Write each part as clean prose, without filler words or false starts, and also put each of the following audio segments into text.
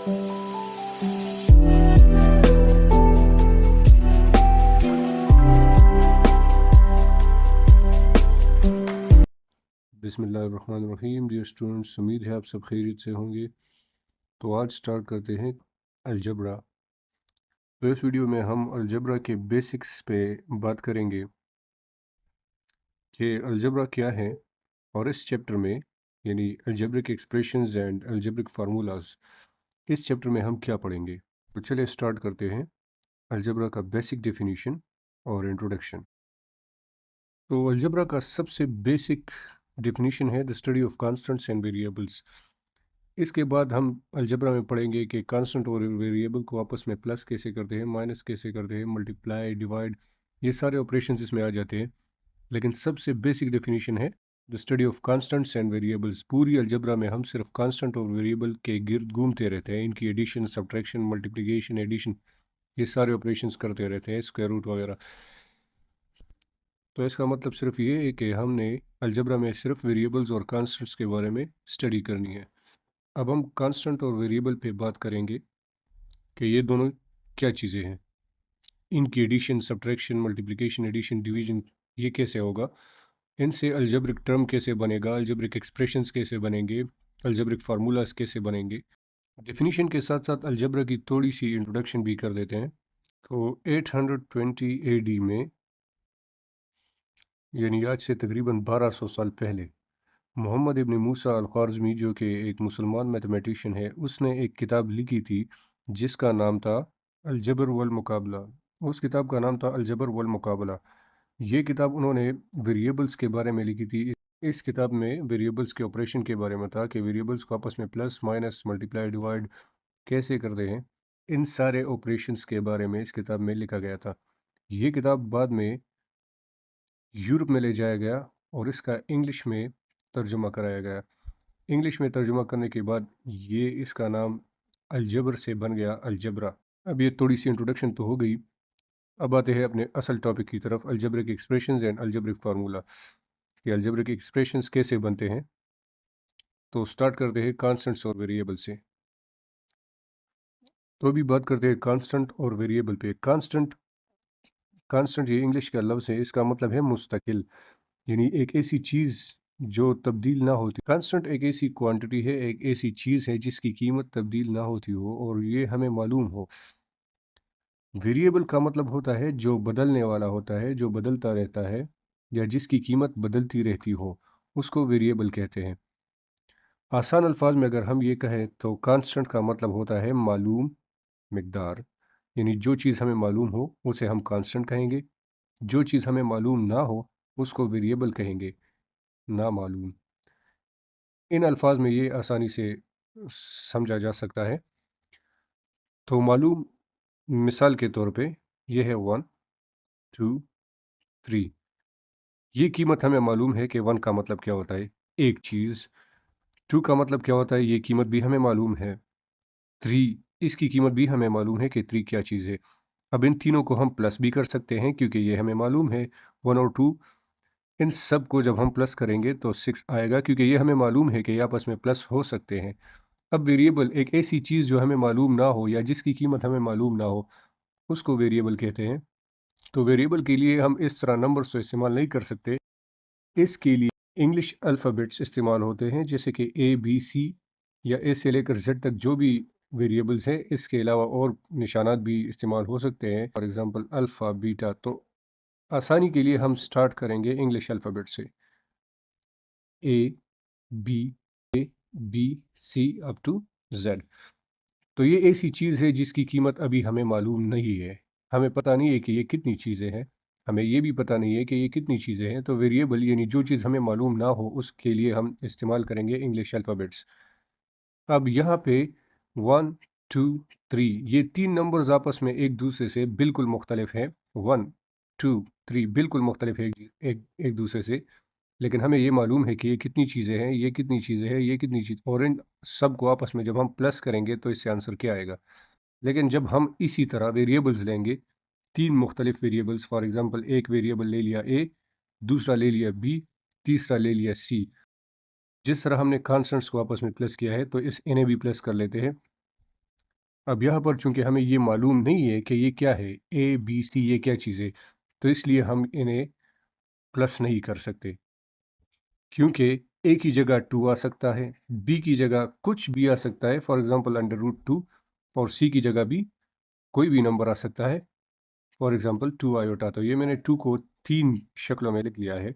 बिस्मिल्लाहिर्रहमानिर्रहीम। Dear students, उम्मीद है आप सब खैरियत से होंगे। तो आज स्टार्ट करते हैं अलजबरा। तो इस वीडियो में हम अलजबरा के बेसिक्स पे बात करेंगे कि अलजबरा क्या है, और इस चैप्टर में यानी algebraic expressions and algebraic formulas, इस चैप्टर में हम क्या पढ़ेंगे। तो चलिए स्टार्ट करते हैं अलजबरा का बेसिक डेफिनेशन और इंट्रोडक्शन। तो अलजबरा का सबसे बेसिक डेफिनेशन है the study of constants and variables. इसके बाद हम अलजबरा में पढ़ेंगे कि कांस्टेंट और वेरिएबल को आपस में प्लस कैसे करते हैं, माइनस कैसे करते हैं, मल्टीप्लाई, डिवाइड, ये सारे ऑपरेशंस इसमें आ जाते हैं। लेकिन सबसे बेसिक डेफिनेशन है the study of constants and variables. पूरी अलजबरा में हम सिर्फ कांस्टेंट और वेरिएबल के गिर्द घूमते रहते हैं, इनकी एडिशन, सब्ट्रैक्शन, मल्टीप्लिकेशन, एडिशन, ये सारे ऑपरेशंस करते रहते हैं, स्क्वायर रूट वगैरह। तो इसका मतलब सिर्फ ये है कि हमने अलजबरा में सिर्फ वेरिएबल्स और कांस्टेंट्स के बारे में स्टडी करनी है। अब हम कांस्टेंट और वेरिएबल पे बात करेंगे कि ये दोनों क्या चीज़ें हैं, इनकी addition, subtraction, multiplication, addition, division, ये कैसे होगा, इनसे अलजेब्रिक टर्म कैसे बनेगा, अलजेब्रिक एक्सप्रेशंस कैसे बनेंगे, अलजेब्रिक फार्मूलाज कैसे बनेंगे। डेफिनेशन के साथ साथ अलजेब्रा की थोड़ी सी इंट्रोडक्शन भी कर देते हैं। तो 820 AD में, यानी आज से तकरीबन 1200 साल पहले, मोहम्मद इब्न मूसा अल ख्वारिज़मी, जो कि एक मुसलमान मैथमेटिशियन है, उसने एक किताब लिखी थी जिसका नाम था अलजबर वल मुकाबला। उस किताब का नाम था अलजबर वल मुकाबला। ये किताब उन्होंने वेरिएबल्स के बारे में लिखी थी। इस किताब में वेरिएबल्स के ऑपरेशन के बारे में था कि वेरिएबल्स को आपस में प्लस, माइनस, मल्टीप्लाई, डिवाइड कैसे करते हैं, इन सारे ऑपरेशंस के बारे में इस किताब में लिखा गया था। ये किताब बाद में यूरोप में ले जाया गया और इसका इंग्लिश में तर्जुमा कराया गया। इंग्लिश में तर्जुमा करने के बाद ये इसका नाम अलजबर से बन गया अलजबरा। अब ये थोड़ी सी इंट्रोडक्शन तो हो गई। अब आते हैं अपने असल टॉपिक की तरफ, algebraic expressions and algebraic formula. ये अलजब्रिक एक्सप्रेशंस कैसे बनते हैं। तो स्टार्ट करते हैं कांस्टेंट्स और वेरिएबल से। तो अभी बात करते हैं कांस्टेंट और वेरिएबल पे। कांस्टेंट ये इंग्लिश का लफ्ज़ है, इसका मतलब है मुस्तकिल, यानी एक ऐसी चीज़ जो तब्दील ना होती। कांस्टेंट एक ऐसी क्वांटिटी है, एक ऐसी चीज़ है जिसकी कीमत तब्दील ना होती हो और ये हमें मालूम हो। वेरिएबल का मतलब होता है जो बदलने वाला होता है, जो बदलता रहता है या जिसकी कीमत बदलती रहती हो, उसको वेरिएबल कहते हैं। आसान अल्फाज में अगर हम ये कहें तो कांस्टेंट का मतलब होता है मालूम मिकदार, यानी जो चीज़ हमें मालूम हो उसे हम कांस्टेंट कहेंगे, जो चीज़ हमें मालूम ना हो उसको वेरिएबल कहेंगे, ना मालूम। इन अल्फाज में ये आसानी से समझा जा सकता है। तो मालूम, मिसाल के तौर पे ये है 1 2 3। ये कीमत हमें मालूम है कि 1 का मतलब क्या होता है, एक चीज़। 2 का मतलब क्या होता है, ये कीमत भी हमें मालूम है। 3, इसकी कीमत भी हमें मालूम है कि 3 क्या चीज़ है। अब इन तीनों को हम प्लस भी कर सकते हैं क्योंकि ये हमें मालूम है 1 और 2। इन सब को जब हम प्लस करेंगे तो 6 आएगा क्योंकि ये हमें मालूम है कि ये आपस में प्लस हो सकते हैं। अब वेरिएबल एक ऐसी चीज़ जो हमें मालूम ना हो या जिसकी कीमत हमें मालूम ना हो, उसको वेरिएबल कहते हैं। तो वेरिएबल के लिए हम इस तरह नंबर्स तो इस्तेमाल नहीं कर सकते। इसके लिए इंग्लिश अल्फ़ाबेट्स इस्तेमाल होते हैं, जैसे कि ABC या ए से लेकर Z तक जो भी वेरिएबल्स हैं। इसके अलावा और निशानात भी इस्तेमाल हो सकते हैं, फॉर एग्ज़ाम्पल अल्फ़ा, बीटा। तो आसानी के लिए हम स्टार्ट करेंगे इंग्लिश अल्फ़ाबेट से, A B C up to Z। तो ये ऐसी चीज़ है जिसकी कीमत अभी हमें मालूम नहीं है, हमें पता नहीं है कि ये कितनी चीज़ें हैं, हमें ये भी पता नहीं है कि ये कितनी चीज़ें हैं। तो वेरिएबल यानी जो चीज़ हमें मालूम ना हो उसके लिए हम इस्तेमाल करेंगे इंग्लिश अल्फ़ाबेट्स। अब यहाँ पे 1 2 3, ये 3 नंबर्स आपस में एक दूसरे से बिल्कुल मुख्तलिफ हैं। 1 2 3 बिल्कुल मुख्तलिफ है एक दूसरे से, लेकिन हमें ये मालूम है कि ये कितनी चीज़ें हैं, ये कितनी चीज़ें हैं, ये कितनी चीज़, और इन सब को आपस में जब हम प्लस करेंगे तो इससे आंसर क्या आएगा। लेकिन जब हम इसी तरह वेरिएबल्स लेंगे, 3 मुख्तलिफ वेरिएबल्स, फॉर एग्ज़ाम्पल एक वेरिएबल ले लिया A, दूसरा ले लिया B, तीसरा ले लिया C। जिस तरह हमने कांस्टेंट्स को आपस में प्लस किया है तो इस इन्हें भी प्लस कर लेते हैं। अब यहाँ पर चूंकि हमें ये मालूम नहीं है कि ये क्या है, ए बी सी ये क्या चीज़ है, तो इसलिए हम इन्हें प्लस नहीं कर सकते, क्योंकि ए की जगह 2 आ सकता है, बी की जगह कुछ भी आ सकता है, फॉर एग्जांपल √2, और सी की जगह भी कोई भी नंबर आ सकता है, फॉर एग्जांपल 2 आयोटा। तो ये मैंने 2 को 3 शक्लों में लिख लिया है,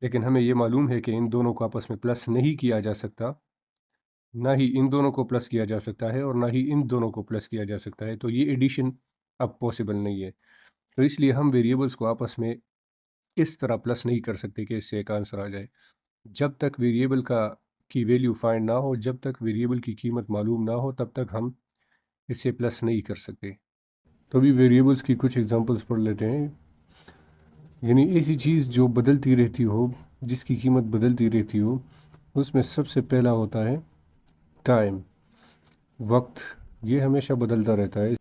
लेकिन हमें ये मालूम है कि इन दोनों को आपस में प्लस नहीं किया जा सकता, ना ही इन दोनों को प्लस किया जा सकता है और ना ही इन दोनों को प्लस किया जा सकता है। तो ये एडिशन अब पॉसिबल नहीं है। तो इसलिए हम वेरिएबल्स को आपस में इस तरह प्लस नहीं कर सकते कि इससे एक आंसर आ जाए। जब तक वेरिएबल की वैल्यू फाइंड ना हो, जब तक वेरिएबल की कीमत मालूम ना हो, तब तक हम इसे प्लस नहीं कर सकते। तो अभी वेरिएबल्स की कुछ एग्जांपल्स पढ़ लेते हैं। यानी ऐसी चीज़ जो बदलती रहती हो, जिसकी कीमत बदलती रहती हो, उसमें सबसे पहला होता है टाइम, वक्त। ये हमेशा बदलता रहता है।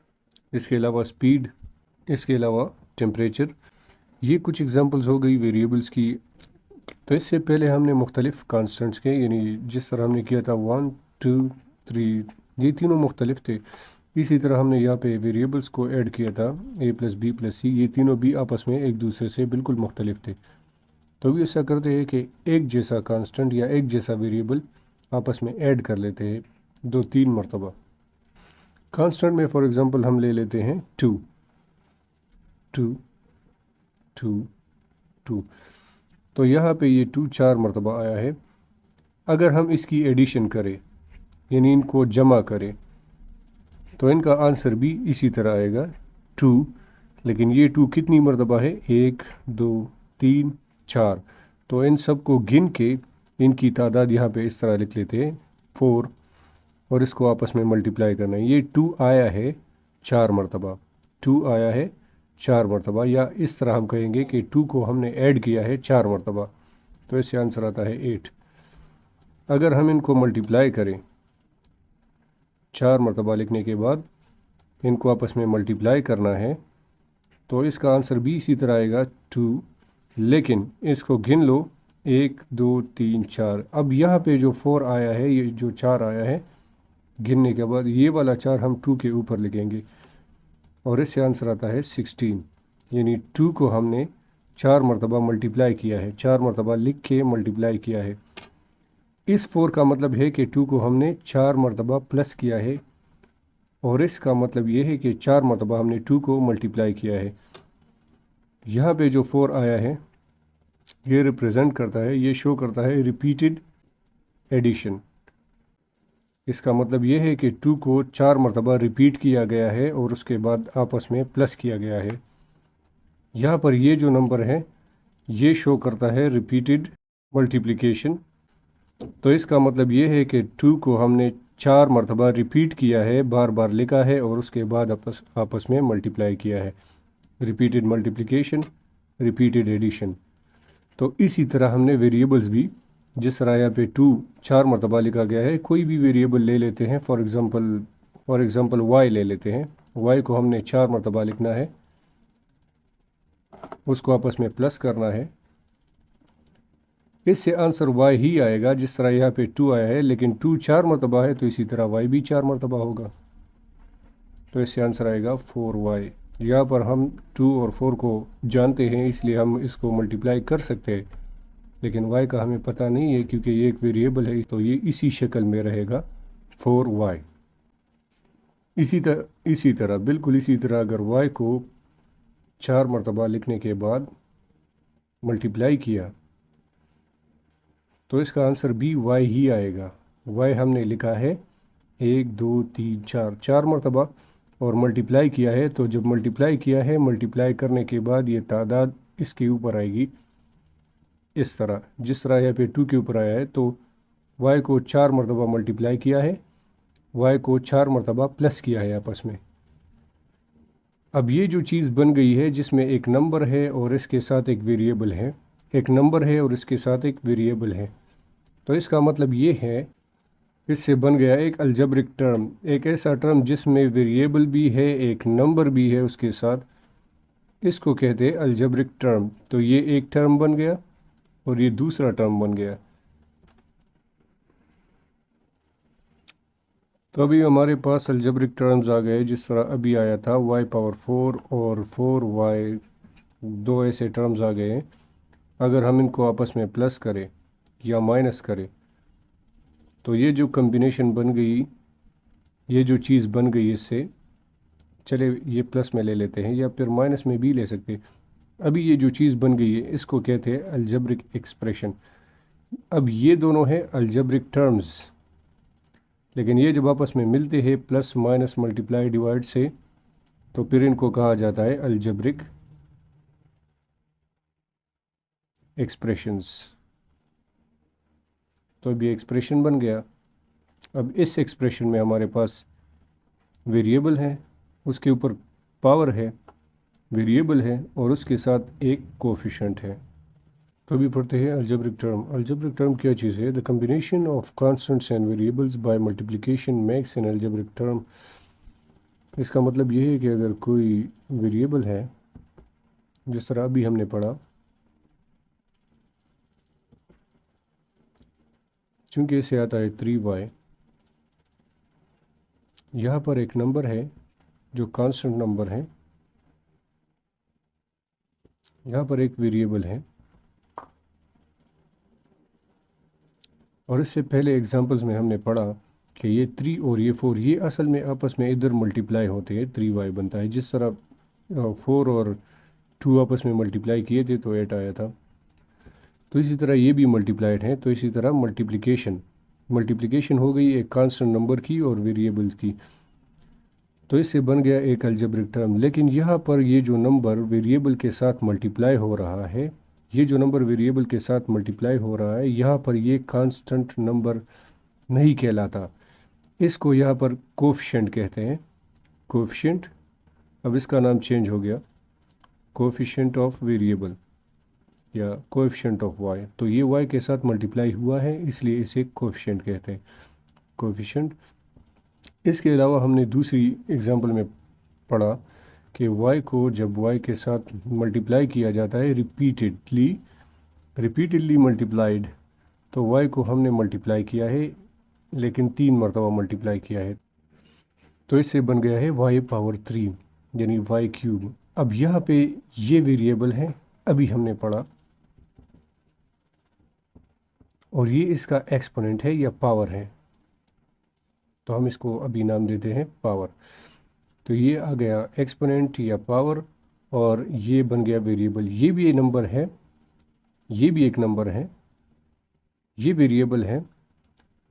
इसके अलावा स्पीड, इसके अलावा टेम्परेचर। ये कुछ एग्जांपल्स हो गई वेरिएबल्स की। तो इससे पहले हमने मुख्तलिफ कांस्टेंट्स के, यानी जिस तरह हमने किया था 1 2 3, ये तीनों मुख्तलिफ थे। इसी तरह हमने यहाँ पे वेरिएबल्स को ऐड किया था, a + b + c, ये तीनों भी आपस में एक दूसरे से बिल्कुल मुख्तलिफ थे। तो भी ऐसा करते हैं कि एक जैसा कांस्टेंट या एक जैसा वेरिएबल आपस में ऐड कर लेते हैं 2-3 मरतबा। कांस्टेंट में फॉर एग्जांपल हम ले लेते हैं 2 2 2 2। तो यहाँ पे ये 2 4 मरतबा आया है। अगर हम इसकी एडिशन करें, यानी इनको जमा करें, तो इनका आंसर भी इसी तरह आएगा 2। लेकिन ये 2 कितनी मरतबा है, 1 2 3 4। तो इन सब को गिन के इनकी तादाद यहाँ पे इस तरह लिख लेते हैं 4, और इसको आपस में मल्टीप्लाई करना है। ये 2 आया है 4 मरतबा, 2 आया है 4 मरतबा, या इस तरह हम कहेंगे कि 2 को हमने ऐड किया है 4 मरतबा, तो इससे आंसर आता है 8। अगर हम इनको मल्टीप्लाई करें 4 मरतबा लिखने के बाद इनको आपस में मल्टीप्लाई करना है, तो इसका आंसर भी इसी तरह आएगा 2। लेकिन इसको गिन लो 1 2 3 4। अब यहाँ पे जो 4 आया है, ये जो 4 आया है, गिनने के बाद ये वाला 4 हम 2 के ऊपर लिखेंगे, और इससे आंसर आता है 16। यानी 2 को हमने 4 मरतबा मल्टीप्लाई किया है, 4 मरतबा लिख के मल्टीप्लाई किया है। इस 4 का मतलब है कि 2 को हमने 4 मरतबा प्लस किया है, और इसका मतलब ये है कि 4 मरतबा हमने 2 को मल्टीप्लाई किया है। यहाँ पे जो 4 आया है, ये रिप्रेजेंट करता है, ये शो करता है रिपीटेड एडिशन। इसका मतलब ये है कि 2 को 4 मरतबा रिपीट किया गया है और उसके बाद आपस में प्लस किया गया है। यहाँ पर ये जो नंबर है, ये शो करता है रिपीटेड मल्टीप्लिकेशन। तो इसका मतलब ये है कि 2 को हमने 4 मरतबा रिपीट किया है, बार बार लिखा है और उसके बाद आपस में मल्टीप्लाई किया है। Repeated multiplication, repeated addition. तो इसी तरह हमने वेरिएबल्स भी, जिस तरह यहाँ पे 2 4 मरतबा लिखा गया है, कोई भी वेरिएबल ले लेते हैं, फॉर एग्ज़ाम्पल y ले लेते हैं। y को हमने 4 मरतबा लिखना है, उसको आपस में प्लस करना है, इससे आंसर y ही आएगा। जिस तरह यहाँ पे 2 आया है, लेकिन 2 4 मरतबा है, तो इसी तरह y भी 4 मरतबा होगा, तो इससे आंसर आएगा 4y। यहाँ पर हम 2 और 4 को जानते हैं, इसलिए हम इसको मल्टीप्लाई कर सकते हैं, लेकिन y का हमें पता नहीं है क्योंकि ये एक वेरिएबल है, तो ये इसी शक्ल में रहेगा 4y। इसी तरह बिल्कुल इसी तरह अगर y को 4 मरतबा लिखने के बाद मल्टीप्लाई किया, तो इसका आंसर भी y ही आएगा। y हमने लिखा है 1 2 3 4, 4 मरतबा, और मल्टीप्लाई किया है, तो जब मल्टीप्लाई किया है, मल्टीप्लाई करने के बाद ये तादाद इसके ऊपर आएगी इस तरह, जिस तरह यहाँ पे 2 के ऊपर आया है। तो y को 4 मरतबा मल्टीप्लाई किया है, y को 4 मरतबा प्लस किया है आपस में। अब ये जो चीज़ बन गई है, जिसमें एक नंबर है और इसके साथ एक वेरिएबल है, एक नंबर है और इसके साथ एक वेरिएबल है, तो इसका मतलब ये है, इससे बन गया एक अलजेब्रिक टर्म, एक ऐसा टर्म जिसमें वेरिएबल भी है, एक नंबर भी है उसके साथ, इसको कहते हैं अलजेब्रिक टर्म। तो ये एक टर्म बन गया और ये दूसरा टर्म बन गया। तो अभी हमारे पास अलजेब्रिक टर्म्स आ गए, जिस तरह अभी आया था y पावर 4 और 4y, दो ऐसे टर्म्स आ गए हैं। अगर हम इनको आपस में प्लस करें या माइनस करें तो ये जो कम्बिनेशन बन गई, ये जो चीज़ बन गई इससे, चले ये प्लस में ले लेते हैं या फिर माइनस में भी ले सकते हैं। अभी ये जो चीज़ बन गई है इसको कहते हैं अलजेब्रिक एक्सप्रेशन। अब ये दोनों हैं अलजेब्रिक टर्म्स, लेकिन ये जब आपस में मिलते हैं प्लस माइनस मल्टीप्लाई डिवाइड से, तो फिर इनको कहा जाता है अलजेब्रिक एक्सप्रेशंस। तो अब ये एक्सप्रेशन बन गया। अब इस एक्सप्रेशन में हमारे पास वेरिएबल है, उसके ऊपर पावर है, वेरिएबल है और उसके साथ एक कोफिशिएंट है। तो अभी पढ़ते हैं अलजेब्रिक टर्म। अलजेब्रिक टर्म क्या चीज़ है? The combination of constants and variables by multiplication makes an algebraic term. इसका मतलब ये है कि अगर कोई वेरिएबल है, जिस तरह अभी हमने पढ़ा, चूँकि इसे आता है 3y, यहाँ पर एक नंबर है जो कांस्टेंट नंबर है, यहाँ पर एक वेरिएबल है, और इससे पहले एग्जांपल्स में हमने पढ़ा कि ये 3 और ये 4 ये असल में आपस में इधर मल्टीप्लाई होते हैं, 3y बनता है। जिस तरह 4 और 2 आपस में मल्टीप्लाई किए थे तो 8 आया था, तो इसी तरह ये भी मल्टीप्लाइड है। तो इसी तरह मल्टीप्लिकेशन हो गई एक कांस्टेंट नंबर की और वेरिएबल्स की, तो इससे बन गया एक अलजेब्रिक टर्म। लेकिन यहाँ पर ये जो नंबर वेरिएबल के साथ मल्टीप्लाई हो रहा है, ये जो नंबर वेरिएबल के साथ मल्टीप्लाई हो रहा है, यहाँ पर ये कांस्टेंट नंबर नहीं कहलाता, इसको यहाँ पर कोफिशिएंट कहते हैं। कोफिशिएंट, अब इसका नाम चेंज हो गया, कोफिशिएंट ऑफ वेरिएबल या कोएफिशिएंट ऑफ y। तो ये y के साथ मल्टीप्लाई हुआ है इसलिए इसे कोएफिशिएंट कहते हैं, कोएफिशिएंट। इसके अलावा हमने दूसरी एग्जांपल में पढ़ा कि y को जब y के साथ मल्टीप्लाई किया जाता है रिपीटेडली मल्टीप्लाइड, तो y को हमने मल्टीप्लाई किया है लेकिन 3 मरतबा मल्टीप्लाई किया है, तो इससे बन गया है y पावर 3 यानी y क्यूब। अब यहाँ पे ये वेरिएबल है, अभी हमने पढ़ा, और ये इसका एक्सपोनेंट है या पावर है, तो हम इसको अभी नाम देते हैं पावर। तो ये आ गया एक्सपोनेंट या पावर, और ये बन गया वेरिएबल। ये भी एक नंबर है, ये भी एक नंबर है, ये वेरिएबल है,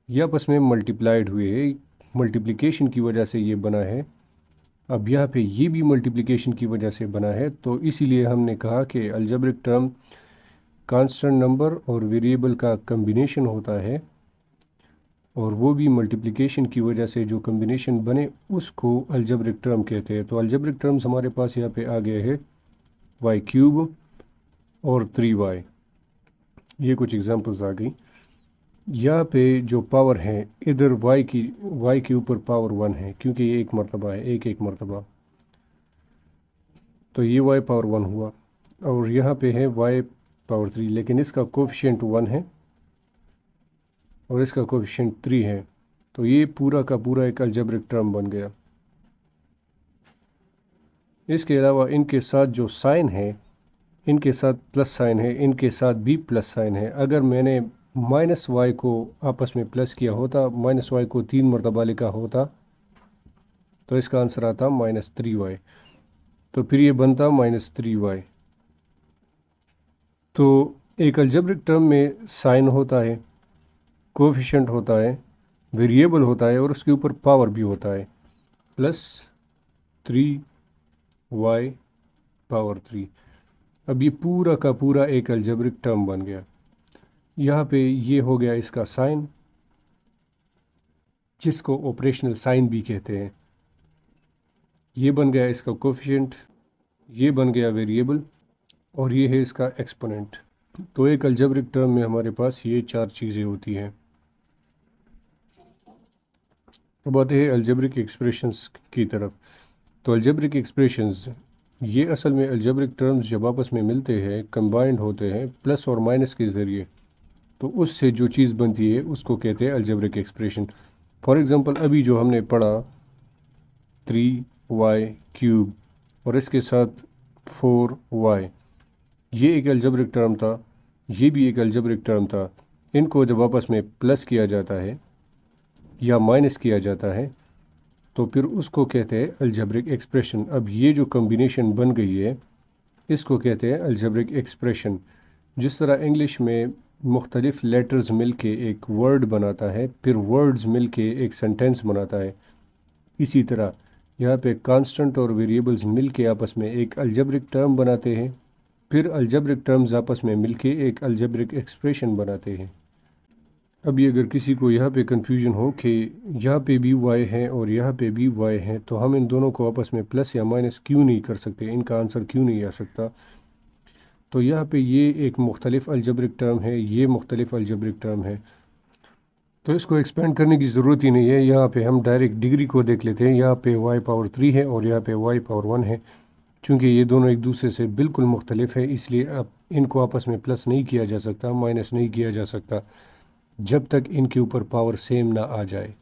ये आपस में मल्टीप्लाइड हुए, मल्टीप्लिकेशन की वजह से ये बना है। अब यहाँ पे ये भी मल्टीप्लिकेशन की वजह से बना है, तो इसीलिए हमने कहा कि अलजेब्रिक टर्म कांस्टेंट नंबर और वेरिएबल का कम्बिनेशन होता है, और वो भी मल्टीप्लिकेशन की वजह से जो कम्बिनेशन बने उसको अलजेब्रिक टर्म कहते हैं। तो अलजेब्रिक टर्म्स हमारे पास यहाँ पे आ गए हैं y क्यूब और 3y, ये कुछ एग्जांपल्स आ गई। यहाँ पे जो पावर है इधर y के ऊपर पावर 1 है, क्योंकि ये एक मरतबा है, एक मरतबा, तो ये y पावर 1 हुआ। और यहाँ पे है y पावर 3, लेकिन इसका कोफिशिएंट 1 है और इसका कोफिशिएंट 3 है, तो ये पूरा का पूरा एक अलजेब्रिक टर्म बन गया। इसके अलावा इनके साथ जो साइन है, इनके साथ प्लस साइन है, इनके साथ भी प्लस साइन है। अगर मैंने माइनस वाई को आपस में प्लस किया होता, माइनस वाई को 3 मरतबा लिखा होता, तो इसका आंसर आता -3y, तो फिर ये बनता -3y। तो एक अलजेब्रिक टर्म में साइन होता है, कोएफिशिएंट होता है, वेरिएबल होता है और उसके ऊपर पावर भी होता है, +3y पावर 3। अब ये पूरा का पूरा एक अलजेब्रिक टर्म बन गया। यहाँ पे ये हो गया इसका साइन, जिसको ऑपरेशनल साइन भी कहते हैं, ये बन गया इसका कोफिशिएंट, ये बन गया वेरिएबल, और ये है इसका एक्सपोनेंट। तो एक अलजेब्रिक टर्म में हमारे पास ये 4 चीज़ें होती हैं। अब आते हैं अलजेब्रिक एक्सप्रेशंस की तरफ। तो अलजेब्रिक एक्सप्रेशंस, ये असल में अलजेब्रिक टर्म्स जब आपस में मिलते हैं, कंबाइंड होते हैं प्लस और माइनस के ज़रिए, तो उससे जो चीज़ बनती है उसको कहते हैं अलजेब्रिक एक्सप्रेशन। फॉर एग्ज़ाम्पल अभी जो हमने पढ़ा 3y³ और इसके साथ 4y, ये एक अलजेब्रिक टर्म था, ये भी एक अलजेब्रिक टर्म था। इनको जब आपस में प्लस किया जाता है या माइनस किया जाता है तो फिर उसको कहते हैं अलजेब्रिक एक्सप्रेशन। अब ये जो कम्बिनेशन बन गई है इसको कहते हैं अलजेब्रिक एक्सप्रेशन। जिस तरह इंग्लिश में मुख्तलिफ लेटर्स मिल के एक वर्ड बनाता है, फिर वर्ड्स मिल के एक सेंटेंस बनाता है, इसी तरह यहाँ पे कांस्टेंट और वेरिएबल्स मिल के आपस में एक अलजेब्रिक टर्म बनाते हैं, फिर अलजेब्रिक टर्म्स आपस में मिल के एक अलजेब्रिक एक्सप्रेशन बनाते हैं। अभी अगर किसी को यहाँ पे कन्फ्यूजन हो कि यहाँ पे भी y है और यहाँ पे भी y है तो हम इन दोनों को आपस में प्लस या माइनस क्यों नहीं कर सकते, इनका आंसर क्यों नहीं आ सकता। तो यहाँ पे ये एक मुख्तलिफ अलजेब्रिक टर्म है, ये मुख्तलिफ अलजेब्रिक टर्म है, तो इसको एक्सपेंड करने की ज़रूरत ही नहीं है। यहाँ पे हम डायरेक्ट डिग्री को देख लेते हैं। यहाँ पे y⁻3 है और यहाँ पे y⁻1 है। चूँकि ये दोनों एक दूसरे से बिल्कुल मुख्तलिफ है इसलिए अब इनको आपस में प्लस नहीं किया जा सकता, माइनस नहीं किया जा सकता जब तक इनके ऊपर पावर सेम ना आ जाए।